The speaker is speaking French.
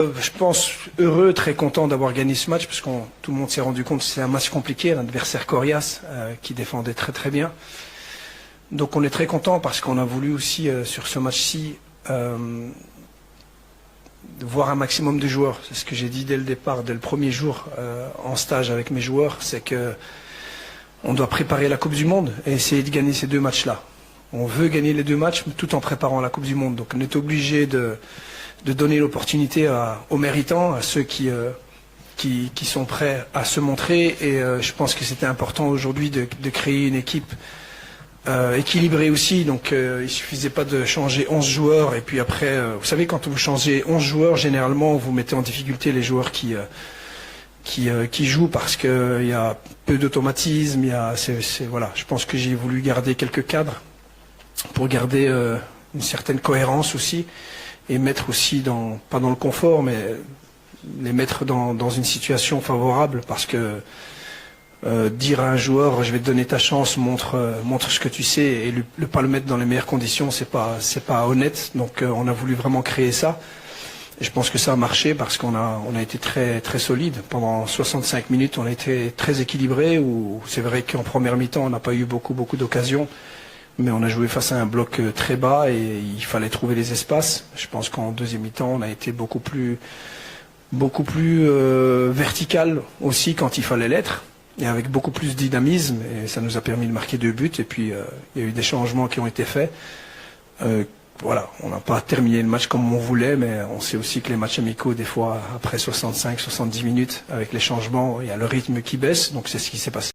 Je pense heureux, très content d'avoir gagné ce match parce que tout le monde s'est rendu compte que c'est un match compliqué, un adversaire coriace qui défendait très très bien. Donc on est très content parce qu'on a voulu aussi sur ce match-ci voir un maximum de joueurs. C'est ce que j'ai dit dès le départ, dès le premier jour en stage avec mes joueurs, c'est que on doit préparer la Coupe du Monde et essayer de gagner ces deux matchs-là. On veut gagner les deux matchs tout en préparant la Coupe du Monde. Donc on est obligé de donner l'opportunité aux méritants, à ceux qui sont prêts à se montrer. Et je pense que c'était important aujourd'hui de créer une équipe équilibrée aussi. Donc il suffisait pas de changer 11 joueurs. Et puis après, vous savez, quand vous changez 11 joueurs, généralement, vous mettez en difficulté les joueurs qui jouent parce qu'il y a peu d'automatisme. Voilà. Je pense que j'ai voulu garder quelques cadres pour garder une certaine cohérence aussi. Et mettre aussi, pas dans le confort, mais les mettre dans une situation favorable, parce que dire à un joueur je vais te donner ta chance, montre ce que tu sais, et ne pas le mettre dans les meilleures conditions, c'est pas honnête. Donc on a voulu vraiment créer ça. Et je pense que ça a marché parce qu'on a été très très solide. Pendant 65 minutes, on a été très équilibré, où c'est vrai qu'en première mi-temps, on n'a pas eu beaucoup d'occasions. Mais on a joué face à un bloc très bas et il fallait trouver les espaces. Je pense qu'en deuxième mi-temps, on a été beaucoup plus vertical aussi quand il fallait l'être, et avec beaucoup plus de dynamisme. Et ça nous a permis de marquer 2 buts. Et puis il y a eu des changements qui ont été faits. Voilà, on n'a pas terminé le match comme on voulait, mais on sait aussi que les matchs amicaux, des fois, après 65-70 minutes, avec les changements, il y a le rythme qui baisse. Donc c'est ce qui s'est passé.